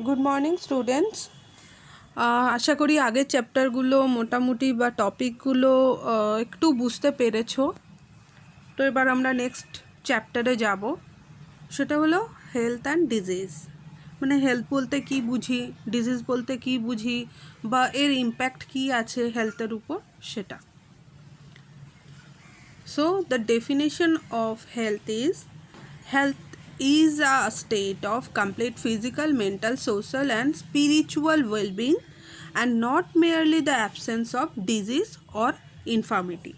Good morning students. আশা করি আগের চ্যাপ্টারগুলো মোটামুটি বা টপিকগুলো একটু বুঝতে পেরেছো। তো এবার আমরা নেক্সট চ্যাপ্টারে যাব, সেটা হলো হেলথ অ্যান্ড ডিজিজ। মানে হেলথ বলতে কি বুঝি, ডিজিজ বলতে কি বুঝি, বা এর ইম্প্যাক্ট কি আছে হেলথের উপর সেটা। So the definition of health is a state of complete physical, mental, social and spiritual well-being and not merely the absence of disease or infirmity.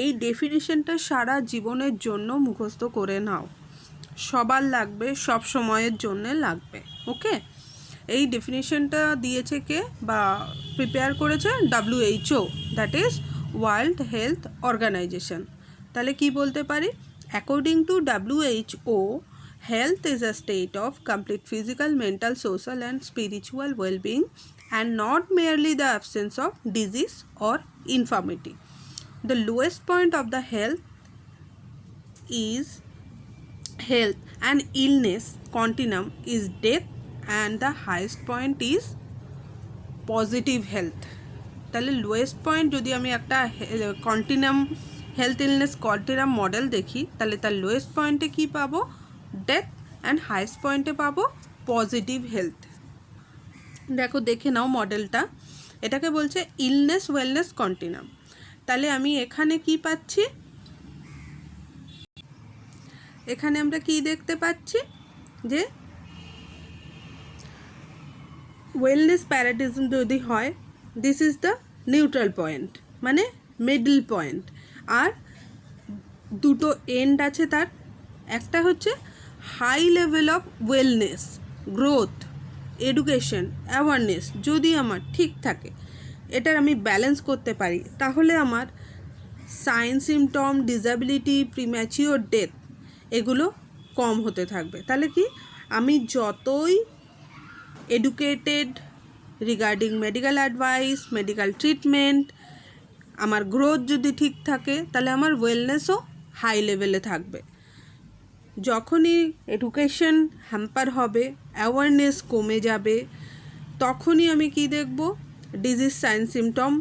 এই ডেফিনিশনটা সারা জীবনের জন্য মুখস্থ করে নাও, সবার লাগবে, সব সময়ের জন্য লাগবে। ওকে, এই ডেফিনিশনটা দিয়েছে কে বা প্রিপেয়ার করেছে? WHO, that is World Health Organization. তাহলে কি বলতে পারি? According to WHO, health is a state of complete physical, mental, social and spiritual well-being and not merely the absence of disease or infirmity. The lowest point of the health and illness continuum is death and the highest point is positive health. তাহলে lowest point যদি আমি একটা কন্টিনাম health illness কন্টিনাম model দেখি, তাহলে তার lowest পয়েন্টে কি পাবো? ডেথ, অ্যান্ড হাইয়েস্ট পয়েন্টে পাবো পজিটিভ হেলথ। দেখে নাও মডেলটা, এটাকে বলছে ইলনেস ওয়েলনেস কন্টিনাম। তাহলে আমি এখানে কি পাচ্ছি? এখানে আমরা কি দেখতে পাচ্ছি যে ওয়েলনেস প্যারাডিজম যদি হয়, this is the neutral point, মানে মিডল পয়েন্ট। আর দুটো এন্ড আছে তার, একটা হচ্ছে high level of wellness, growth, education, awareness যদি আমার ঠিক থাকে, এটার আমি ব্যালেন্স করতে পারি, তাহলে আমার sign symptom, disability, premature death এগুলো কম হতে থাকবে। তাহলে কি, আমি যতই educated regarding medical advice, medical treatment, আমার গ্রোথ যদি ঠিক থাকে, তাহলে আমার ওয়েলনেসও হাই লেভেলে থাকবে। যখনই এডুকেশন হ্যাম্পার হবে, অ্যাওয়ারনেস কমে যাবে, তখনই আমি কি দেখব? ডিজিজ সাইন সিমটম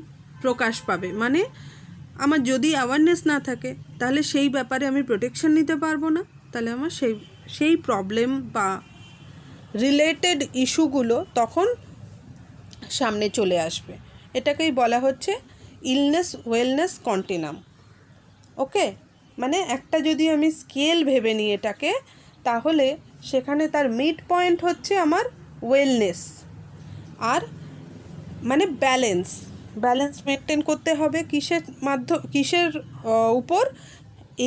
প্রকাশ পাবে। মানে আমার যদি অ্যাওয়ারনেস না থাকে, তাহলে সেই ব্যাপারে আমি প্রোটেকশন নিতে পারবো না, তাহলে আমার সেই প্রবলেম বা রিলেটেড ইস্যুগুলো তখন সামনে চলে আসবে। এটাকেই বলা হচ্ছে ইলনেস ওয়েলনেস কন্টিনাম। ওকে, মানে একটা যদি আমি স্কেল ভেবে নিই এটাকে, তাহলে সেখানে তার মিড পয়েন্ট হচ্ছে আমার ওয়েলনেস। আর মানে ব্যালেন্স মেনটেন করতে হবে কিসের উপর?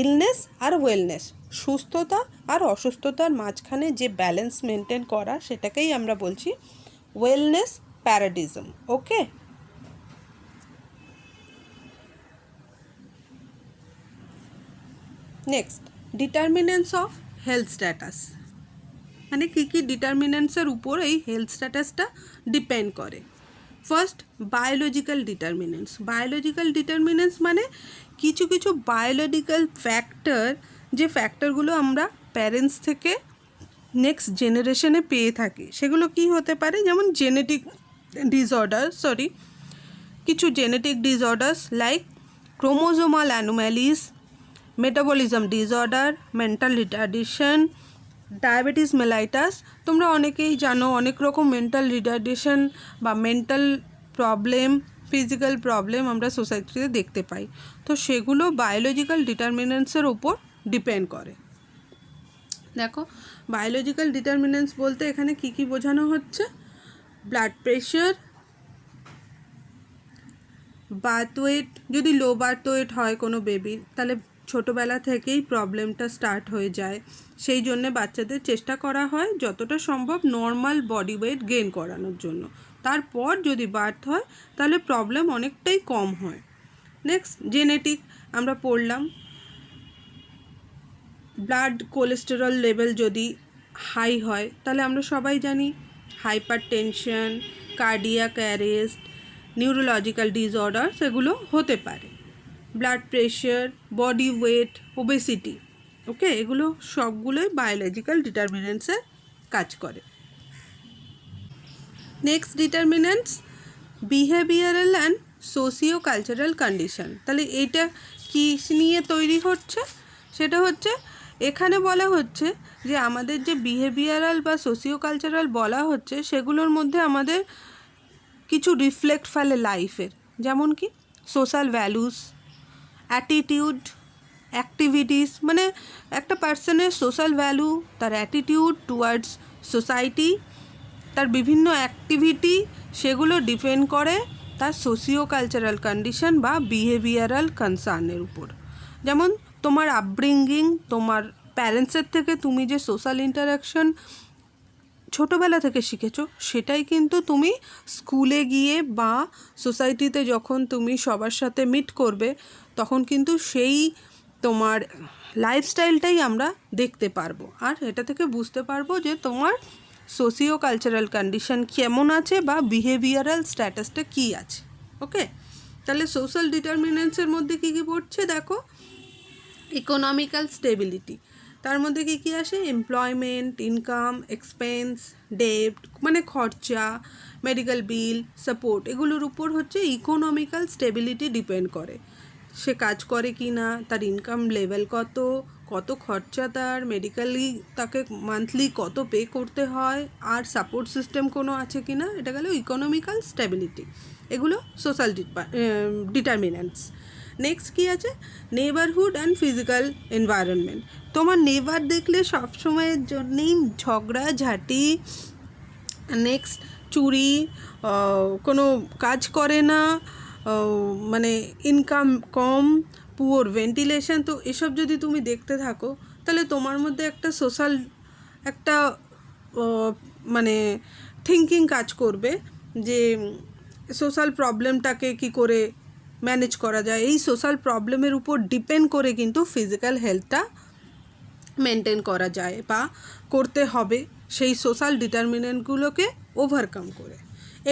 ইলনেস আর ওয়েলনেস, সুস্থতা আর অসুস্থতার মাঝখানে যে ব্যালেন্স মেনটেন করা, সেটাকেই আমরা বলছি wellness paradigm. Okay, next, determinants of health status. মানে কী কী ডিটারমিনেন্টসের উপর এই হেলথ স্ট্যাটাসটা ডিপেন্ড করে। ফার্স্ট, বায়োলজিক্যাল ডিটারমিনেন্টস মানে কিছু বায়োলজিক্যাল ফ্যাক্টর, যে ফ্যাক্টরগুলো আমরা প্যারেন্টস থেকে নেক্সট জেনারেশনে পেয়ে থাকি। সেগুলো কি হতে পারে? যেমন কিছু genetic disorders like chromosomal anomalies, metabolism disorder, mental retardation, diabetes mellitus. তোমরা অনেকেই জানো অনেক রকম মেন্টাল রিটার্ডেশন বা মেন্টাল প্রবলেম, ফিজিক্যাল প্রবলেম আমরা সোসাইটিতে দেখতে পাই। তো সেগুলো বায়োলজিক্যাল ডিটারমিনেন্টসের উপর ডিপেন্ড করে। দেখো, বায়োলজিক্যাল ডিটারমিনেন্টস বলতে এখানে কি কি বোঝানো হচ্ছে? Blood pressure, birth weight. যদি লো বার্থ ওয়েট হয় কোনো বেবির, তাহলে ছোটোবেলা থেকেই প্রবলেমটা স্টার্ট হয়ে যায়। সেই জন্যে বাচ্চাদের চেষ্টা করা হয় যতটা সম্ভব নর্মাল বডি ওয়েট গেইন করানোর জন্য। তারপর যদি বার্থ হয়, তাহলে প্রবলেম অনেকটাই কম হয়। নেক্সট, জেনেটিক আমরা পড়লাম। ব্লাড কোলেস্টেরল লেভেল যদি হাই হয়, তাহলে আমরা সবাই জানি hypertension, cardiac arrest, neurological disorder সেগুলো হতে পারে। Blood pressure, body weight, obesity, okay, এগুলো সবগুলোই বায়োলজিক্যাল ডিটারমিনেন্টসে কাজ করে। Next determinants behavioural and socio cultural condition. তাহলে এইটা কী নিয়ে তৈরি হচ্ছে, সেটা হচ্ছে এখানে বলা হচ্ছে যে আমাদের যে বিহেভিয়ারাল বা সোশিও কালচারাল বলা হচ্ছে সেগুলোর মধ্যে আমাদের কিছু রিফ্লেক্ট ফেলে লাইফের, যেমন কি সোশ্যাল ভ্যালুস, অ্যাটিটিউড, অ্যাক্টিভিটিস, মানে একটা পার্সনের সোশ্যাল ভ্যালু, তার অ্যাটিটিউড টুয়ার্ডস সোসাইটি, তার বিভিন্ন অ্যাক্টিভিটি, সেগুলো ডিপেন্ড করে তার সোশিও কালচারাল কন্ডিশন বা বিহেভিয়ারাল কনসার্নের উপর। যেমন তোমার আপব্রিঙ্গিং, তোমার প্যারেন্টসের থেকে তুমি যে সোশ্যাল ইন্টারাকশন ছোটোবেলা থেকে শিখেছো সেটাই কিন্তু তুমি স্কুলে গিয়ে বা সোসাইটিতে যখন তুমি সবার সাথে মিট করবে তখন কিন্তু সেই তোমার লাইফস্টাইলটাই আমরা দেখতে পারবো, আর এটা থেকে বুঝতে পারবো যে তোমার সোশিও কালচারাল কন্ডিশন কেমন আছে বা বিহেভিয়ারাল স্ট্যাটাসটা কী আছে। ওকে, তাহলে সোশ্যাল ডিটারমিনেন্টসের মধ্যে কী কী পড়ছে দেখো। ইকোনমিক্যাল স্টেবিলিটি, তার মধ্যে কী কী আসে, এমপ্লয়মেন্ট, ইনকাম, এক্সপেন্স, ডেট মানে খরচা, মেডিকেল বিল, সাপোর্ট, এগুলোর উপর হচ্ছে ইকোনমিক্যাল স্টেবিলিটি ডিপেন্ড করে। সে কাজ করে কি না, তার ইনকাম লেভেল কত, কত খরচা, তার মেডিকেলি তাকে মান্থলি কত পে করতে হয়, আর সাপোর্ট সিস্টেম কোনো আছে কি না, এটা গেল ইকোনমিক্যাল স্টেবিলিটি। এগুলো সোশ্যাল ডিটারমিনেন্টস। নেক্সট কী আছে, নেবারহুড অ্যান্ড ফিজিক্যাল এনভায়রনমেন্ট। তোমার নেবার দেখলে সবসময়ের জন্যেই ঝগড়াঝাটি, নেক্সট চুরি, কোনো কাজ করে না, মানে ইনকাম কম, পুয়ার ভেন্টিলেশন, তো এসব যদি তুমি দেখতে থাকো তাহলে তোমার মধ্যে একটা সোশ্যাল একটা মানে থিঙ্কিং কাজ করবে যে সোশ্যাল প্রবলেমটাকে কি করে ম্যানেজ করা যায়। এই সোশ্যাল প্রবলেমের উপর ডিপেন্ড করে কিন্তু ফিজিক্যাল হেলথটা মেনটেন করা যায় বা করতে হবে সেই সোশ্যাল ডিটারমিনেন্টগুলোকে ওভারকাম করে।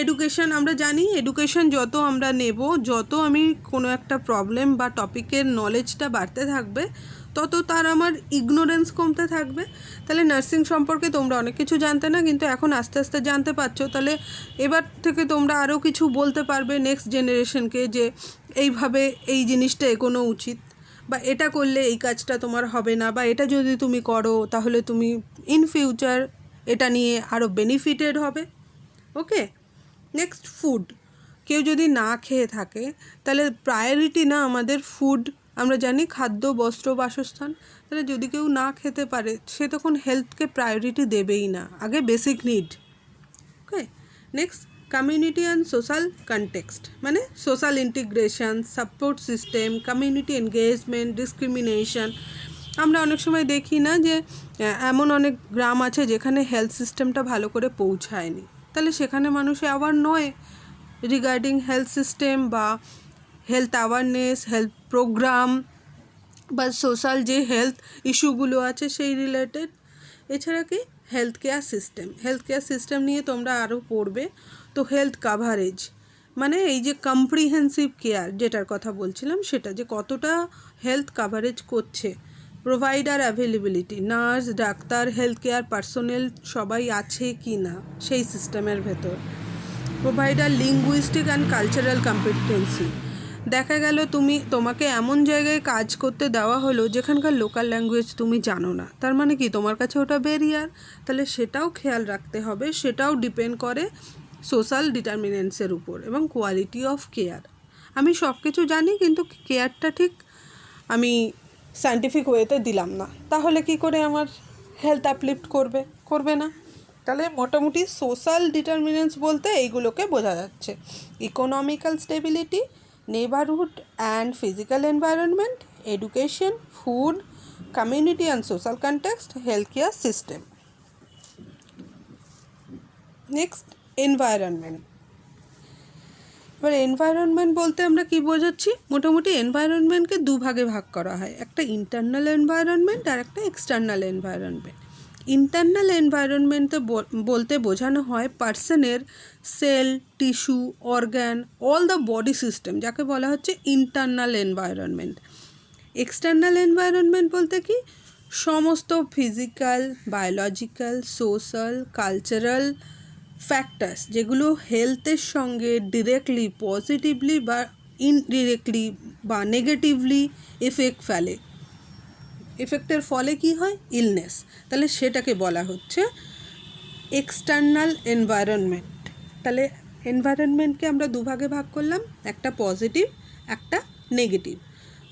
এডুকেশন, আমরা জানি এডুকেশন যত আমরা নেব, যত আমি কোনো একটা প্রবলেম বা টপিকের নলেজটা বাড়তে থাকবে তত তার আমার ইগনোরেন্স কমতে থাকবে। তাহলে নার্সিং সম্পর্কে তোমরা অনেক কিছু জানতে না, কিন্তু এখন আস্তে আস্তে জানতে পারছো, তাহলে এবার থেকে তোমরা আরও কিছু বলতে পারবে নেক্সট জেনারেশনকে যে এইভাবে এই জিনিসটা এগোনো উচিত, বা এটা করলে এই কাজটা তোমার হবে না, বা এটা যদি তুমি করো তাহলে তুমি ইন ফিউচার এটা নিয়ে আরও বেনিফিটেড হবে। ওকে, নেক্সট ফুড। কেউ যদি না খেয়ে থাকে তাহলে প্রায়োরিটি না আমাদের ফুড, আমরা জানি খাদ্য, বস্ত্র, বাসস্থান, তাহলে যদি কেউ না খেতে পারে সে তখন হেলথকে প্রায়োরিটি দেবেই না, আগে basic need. Okay, next community and social context, মানে social integration, support system, community engagement, discrimination. আমরা অনেক সময় দেখি না যে এমন অনেক গ্রাম আছে যেখানে হেলথ সিস্টেমটা ভালো করে পৌঁছায়নি, তাহলে সেখানে মানুষ অ্যাওয়ার নয় রিগার্ডিং হেলথ সিস্টেম বা হেলথ অ্যাওয়ারনেস, হেলথ প্রোগ্রাম বা সোশ্যাল যে হেলথ ইস্যুগুলো আছে সেই রিলেটেড। এছাড়া কি হেলথ কেয়ার সিস্টেম নিয়ে তোমরা আরও পড়বে। তো হেলথ কাভারেজ মানে এই যে কম্প্রিহেন্সিভ কেয়ার যেটার কথা বলছিলাম সেটা, যে কতটা হেলথ কাভারেজ করছে, provider availability, nurse, doctor, health care personnel সবাই আছে কি না সেই সিস্টেমের ভেতর। Provider linguistic and cultural competency, দেখা গেল তোমাকে এমন জায়গায় কাজ করতে দেওয়া হলো যেখানকার লোকাল ল্যাঙ্গুয়েজ তুমি জানো না, তার মানে কি তোমার কাছে ওটা ব্যারিয়ার, তাহলে সেটাও খেয়াল রাখতে হবে, সেটাও ডিপেন্ড করে সোশ্যাল ডিটারমিনেন্টসের উপর। এবং কোয়ালিটি অফ কেয়ার, আমি সব কিছু জানি কিন্তু কেয়ারটা ঠিক আমি সায়েন্টিফিক ওয়েতে দিলাম না, তাহলে কি করে আমার হেলথ আপলিফ্ট করবে না। তাহলে মোটামুটি সোশ্যাল ডিটারমিনেন্টস বলতে এইগুলোকে বোঝা যাচ্ছে: economical stability, neighbourhood and physical environment, education, food, community and social context, health care system. Next environment. এবার এনভায়রনমেন্ট বলতে আমরা কি বোঝাচ্ছি, মোটামুটি এনভায়রনমেন্টকে দুভাগে ভাগ করা হয়, একটা ইন্টারনাল এনভায়রনমেন্ট আর একটা এক্সটার্নাল এনভায়রনমেন্ট। ইন্টারনাল এনভায়রনমেন্টে বলতে বোঝানো হয় পার্সনের cell, tissue, organ, all the body system, যাকে বলা হচ্ছে ইন্টারনাল এনভায়রনমেন্ট। এক্সটার্নাল এনভায়রনমেন্ট বলতে কি, সমস্ত physical, biological, social, cultural factors যেগুলো হেলথের সঙ্গে ডিরেক্টলি পজিটিভলি বা ইনডিরেক্টলি বা নেগেটিভলি এফেক্ট ফেলে, এফেক্টের ফলে কি হয়? ইলনেস। তাহলে সেটাকে বলা হচ্ছে এক্সটার্নাল এনভায়রনমেন্ট। তাহলে এনভায়রনমেন্টকে আমরা দুভাগে ভাগ করলাম, একটা পজিটিভ, একটা নেগেটিভ।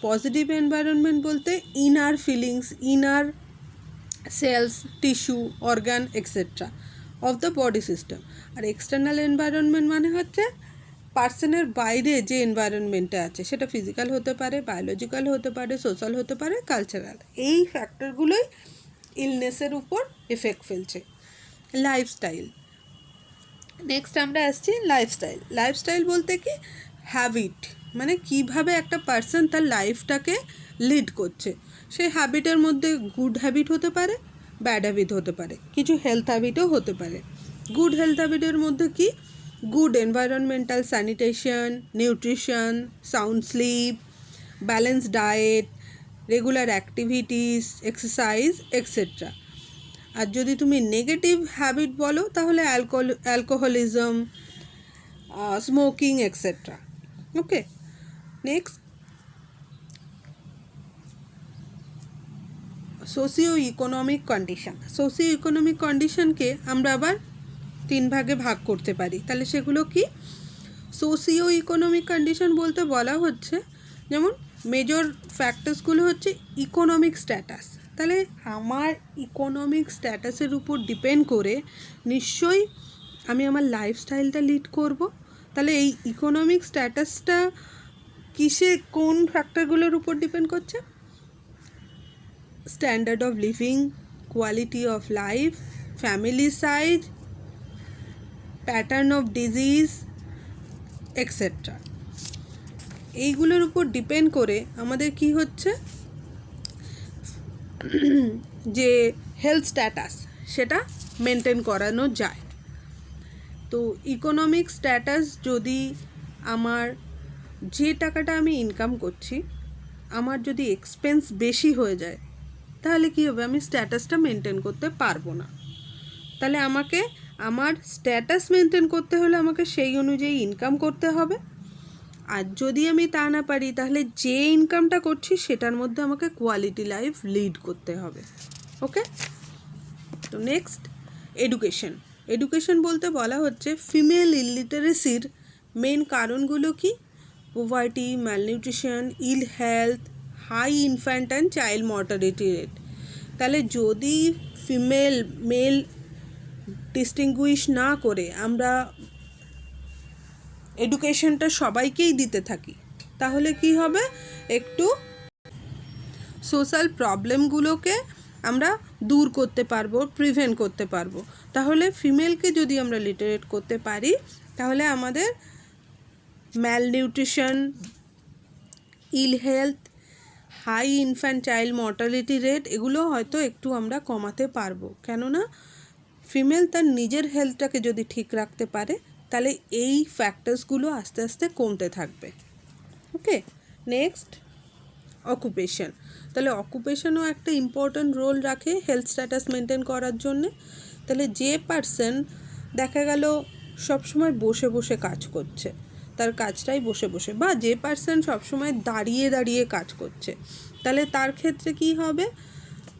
পজিটিভ এনভায়রনমেন্ট বলতে inner feelings, inner cells, tissue, organ etcetera of the body system. আর এক্সটার্নাল এনভায়রনমেন্ট মানে হচ্ছে পার্সনের বাইরে যে এনভায়রনমেন্টটা আছে, সেটা ফিজিক্যাল হতে পারে, বায়োলজিক্যাল হতে পারে, সোশ্যাল হতে পারে, কালচারাল। এই ফ্যাক্টরগুলোই ইলনেসের উপর এফেক্ট ফেলছে। লাইফস্টাইল, নেক্সট আমরা আসছি লাইফস্টাইল। লাইফস্টাইল বলতে কি? হ্যাবিট, মানে কিভাবে একটা পার্সন তার লাইফটাকে লিড করছে। সেই হ্যাবিটের মধ্যে গুড হ্যাবিট হতে পারে, ব্যাড হ্যাবিট হতে পারে, কিছু হেলথ হ্যাবিটও হতে পারে। গুড হেলথ হ্যাবিটের মধ্যে কি? Good environmental sanitation, nutrition, sound sleep, balance diet, regular activities, exercise etcetera. আর যদি তুমি নেগেটিভ হ্যাবিট বলো তাহলে alcoholism, smoking etcetera. Okay, next socio economic condition. Socio economic কন্ডিশনকে আমরা আবার তিন ভাগে ভাগ করতে পারি। তাহলে সেগুলো কি? সোশিও ইকোনমিক কন্ডিশন বলতে বলা হচ্ছে, যেমন মেজর ফ্যাক্টরসগুলো হচ্ছে ইকোনমিক স্ট্যাটাস। তাহলে আমার ইকোনমিক স্ট্যাটাসের উপর ডিপেন্ড করে নিশ্চয়ই আমি আমার লাইফস্টাইলটা লিড করব। তাহলে এই ইকোনমিক স্ট্যাটাসটা কিসে, কোন ফ্যাক্টরগুলোর উপর ডিপেন্ড করছে? Standard of living, quality of life, family size, pattern of disease etcetera. এইগুলোর উপর ডিপেন্ড করে আমাদের কি হচ্ছে, যে হেলথ স্ট্যাটাস সেটা মেনটেন করানো যায়। তো ইকোনমিক স্ট্যাটাস যদি আমার, যে টাকাটা আমি ইনকাম করছি, আমার যদি এক্সপেন্স বেশি হয়ে যায় তাহলে কি হবে? আমি স্ট্যাটাসটা মেনটেন করতে পারবো না। তাহলে আমাকে আমার স্ট্যাটাস মেনটেন করতে হলে আমাকে সেই অনুযায়ী ইনকাম করতে হবে। আর যদি আমি তা না পারি তাহলে যে ইনকামটা করছি সেটার মধ্যে আমাকে কোয়ালিটি লাইফ লিড করতে হবে। ওকে, তো নেক্সট এডুকেশন। এডুকেশন বলতে বলা হচ্ছে ফিমেল ইলিটারেসির মেন কারণগুলো কি? Poverty, malnutrition, ill health, high infant and child mortality rate. তাহলে যদি ফিমেল মেল ডিস্টিংগুইশ না করে আমরা এডুকেশনটা সবাইকেই দিতে থাকি তাহলে কি হবে? একটু সোশ্যাল প্রবলেমগুলোকে আমরা দূর করতে পারবো, প্রিভেন্ট করতে পারবো। তাহলে ফিমেলকে যদি আমরা লিটারেট করতে পারি তাহলে আমাদের malnutrition, ill health, high infant child mortality rate এগুলো হয়তো একটু আমরা কমাতে পারবো। কেননা ফিমেল তার নিজের হেলথটাকে যদি ঠিক রাখতে পারে তাহলে এই ফ্যাক্টরসগুলো আস্তে আস্তে কমতে থাকবে। ওকে, নেক্সট অকুপেশন। তাহলে অকুপেশনও একটা ইম্পর্ট্যান্ট রোল রাখে হেলথ স্ট্যাটাস মেনটেন করার জন্যে। তাহলে যে পার্সন দেখা গেল সবসময় বসে বসে কাজ করছে, তার কাজটাই বসে বসে, বা যে পার্সন সবসময় দাঁড়িয়ে দাঁড়িয়ে কাজ করছে, তাহলে তার ক্ষেত্রে কি হবে?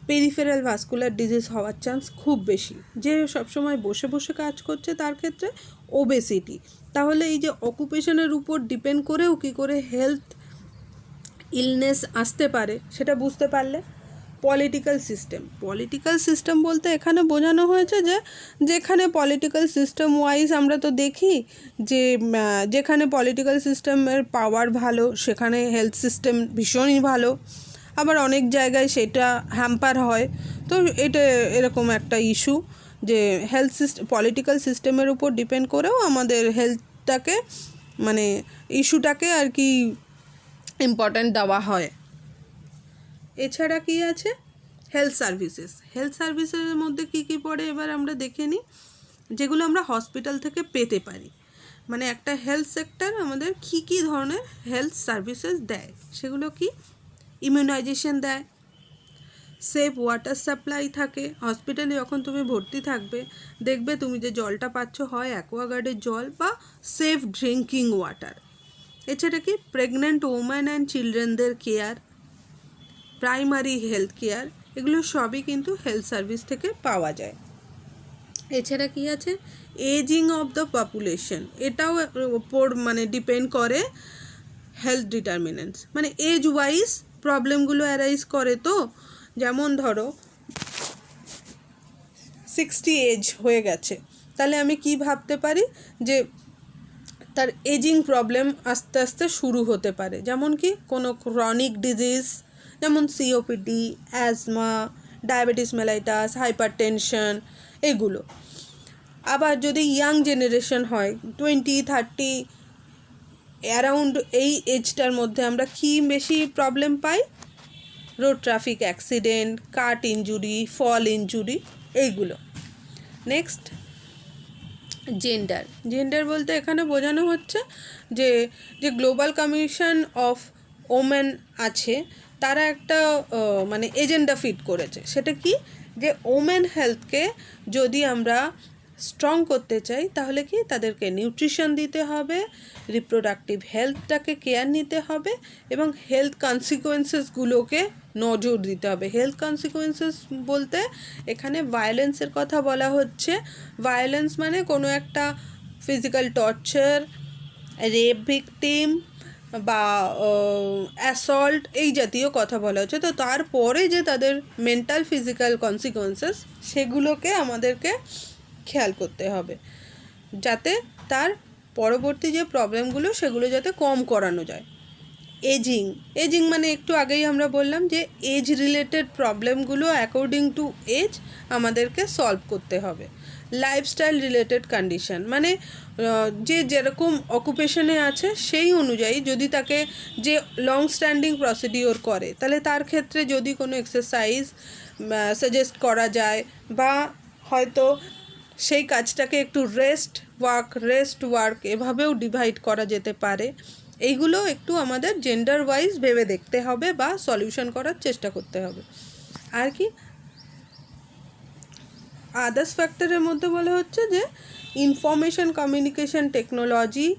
পেরিফেরাল ভাস্কুলার ডিজিজ হওয়ার চান্স খুব বেশি। যে সবসময় বসে বসে কাজ করছে তার ক্ষেত্রে ওবেসিটি। তাহলে এই যে অকুপেশনের উপর ডিপেন্ড করেও কী করে হেলথ ইলনেস আসতে পারে সেটা বুঝতে পারলে। Political system. পলিটিক্যাল সিস্টেম বলতে এখানে বোঝানো হয়েছে যে যেখানে পলিটিক্যাল সিস্টেম ওয়াইজ আমরা তো দেখি যে যেখানে পলিটিক্যাল সিস্টেমের পাওয়ার ভালো সেখানে হেলথ সিস্টেম ভীষণই ভালো, আবার অনেক জায়গায় সেটা হ্যাম্পার হয়। তো এটা এরকম একটা ইস্যু যে হেলথ সিস্টেম, পলিটিক্যাল সিস্টেমের উপর ডিপেন্ড করেও আমাদের হেলথটাকে, মানে ইস্যুটাকে আর কি ইম্পর্ট্যান্ট দেওয়া হয়। এছাড়া কি আছে? Health services. হেলথ সার্ভিসের মধ্যে কি কি পড়ে এবার আমরা দেখে নিই, যেগুলো আমরা হসপিটাল থেকে পেতে পারি। মানে একটা হেলথ সেক্টর আমাদের কি কি ধরনের হেলথ সার্ভিসেস দেয়, সেগুলো কি? ইমিউনাইজেশন দেয়, সেফ ওয়াটার সাপ্লাই থাকে। হসপিটালে যখন তুমি ভর্তি থাকবে দেখবে তুমি যে জলটা পাচ্ছ হয় অ্যাকোয়াগার্ডের জল বা সেফ ড্রিঙ্কিং ওয়াটার। এছাড়া কি প্রেগন্যান্ট ওম্যান অ্যান্ড চিলড্রেনদের কেয়ার, প্রাইমারি হেলথ কেয়ার, এগুলো সবই কিন্তু হেলথ সার্ভিস থেকে পাওয়া যায়। এছাড়া কি আছে, এজিং অফ দ্য পপুলেশন, এটাও ওপর মানে ডিপেন্ড করে হেলথ ডিটারমিনেন্টস, মানে এজ ওয়াইজ প্রবলেমগুলো অ্যারাইজ করে। তো যেমন ধরো 60 এজ হয়ে গেছে, তাহলে আমি কি ভাবতে পারি যে তার এজিং প্রবলেম আস্তে আস্তে শুরু হতে পারে। যেমন কি কোনো ক্রনিক ডিজিজ, যেমন COPD, asthma, diabetes mellitus, hypertension, এগুলো। আবার যদি ইয়াং জেনারেশন হয় 20-30 অ্যারাউন্ড, এই এজটার মধ্যে আমরা কি বেশি প্রবলেম পাই? রোড ট্রাফিক অ্যাক্সিডেন্ট, কাট ইনজুরি, ফল ইনজুরি, এইগুলো। Next gender. জেন্ডার বলতে এখানে বোঝানো হচ্ছে যে যে গ্লোবাল কমিশন অফ ওমেন আছে, তারা একটা মানে এজেন্ডা ফিট করেছে। সেটা কি, যে ওমেন হেলথকে যদি আমরা স্ট্রং করতে চাই তাহলে কি তাদেরকে নিউট্রিশন দিতে হবে, রিপ্রোডাক্টিভ হেলথটাকে কেয়ার নিতে হবে এবং হেলথ কনসিকুয়েন্সেসগুলোকে নজর দিতে হবে। হেলথ কনসিকুয়েন্সেস বলতে এখানে ভায়োলেন্সের কথা বলা হচ্ছে। ভায়োলেন্স মানে কোনো একটা ফিজিক্যাল টর্চার, রেপ ভিকটিম বা অ্যাসল্ট, এই জাতীয় কথা বলা হচ্ছে। তো তারপরে যে তাদের মেন্টাল ফিজিক্যাল কনসিকুয়েন্সেস, সেগুলোকে আমাদেরকে খেয়াল করতে হবে যাতে তার পরবর্তী যে প্রবলেমগুলো সেগুলো যাতে কম করানো যায়। এজিং, এজিং মানে একটু আগেই আমরা বললাম যে এজ রিলেটেড প্রবলেমগুলো অ্যাকর্ডিং টু এজ আমাদেরকে সলভ করতে হবে। লাইফস্টাইল রিলেটেড কন্ডিশন মানে যে যেরকম অকুপেশনে আছে সেই অনুযায়ী যদি তাকে যে লং স্ট্যান্ডিং প্রসিডিওর করে, তাহলে তার ক্ষেত্রে যদি কোনো এক্সারসাইজ সাজেস্ট করা যায় বা হয়তো সেই কাজটাকে একটু রেস্ট ওয়ার্ক এভাবেও ডিভাইড করা যেতে পারে। এইগুলো একটু আমাদের জেন্ডার ওয়াইজ ভেবে দেখতে হবে বা সলিউশন করার চেষ্টা করতে হবে। আর কি আদার্স ফ্যাক্টরের মধ্যে বলা হচ্ছে যে ইনফরমেশন কমিউনিকেশন টেকনোলজি,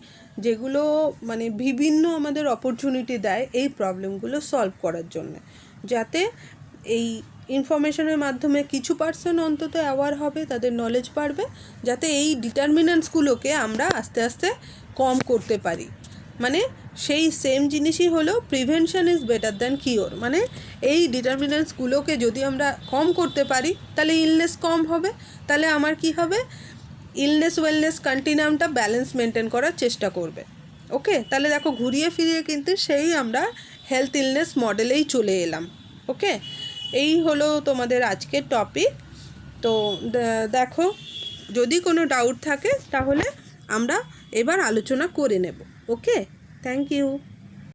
যেগুলো মানে বিভিন্ন আমাদের অপরচুনিটি দেয় এই প্রবলেমগুলো সলভ করার জন্য, যাতে এই ইনফরমেশনের মাধ্যমে কিছু পার্সন অন্তত অ্যাওয়ার হবে, তাদের নলেজ বাড়বে, যাতে এই ডিটারমিনেন্টসগুলোকে আমরা আস্তে আস্তে কম করতে পারি। মানে সেই সেম জিনিসই হলো prevention is better than cure, মানে এই ডিটারমিনেন্টসগুলোকে যদি আমরা কম করতে পারি তাহলে ইলনেস কম হবে, তাহলে আমার কি হবে, ইলনেস ওয়েলনেস কন্টিনিউমটা ব্যালেন্স মেনটেন করার চেষ্টা করবে। ওকে, তাহলে দেখো ঘুরিয়ে ফিরিয়ে কিন্তু সেই আমরা হেলথ ইলনেস মডেলেই চলে এলাম। ওকে, এই হলো তোমাদের আজকের টপিক। তো দেখো যদি কোনো ডাউট থাকে তাহলে আমরা এবার আলোচনা করে নেব। ওকে, থ্যাংক ইউ।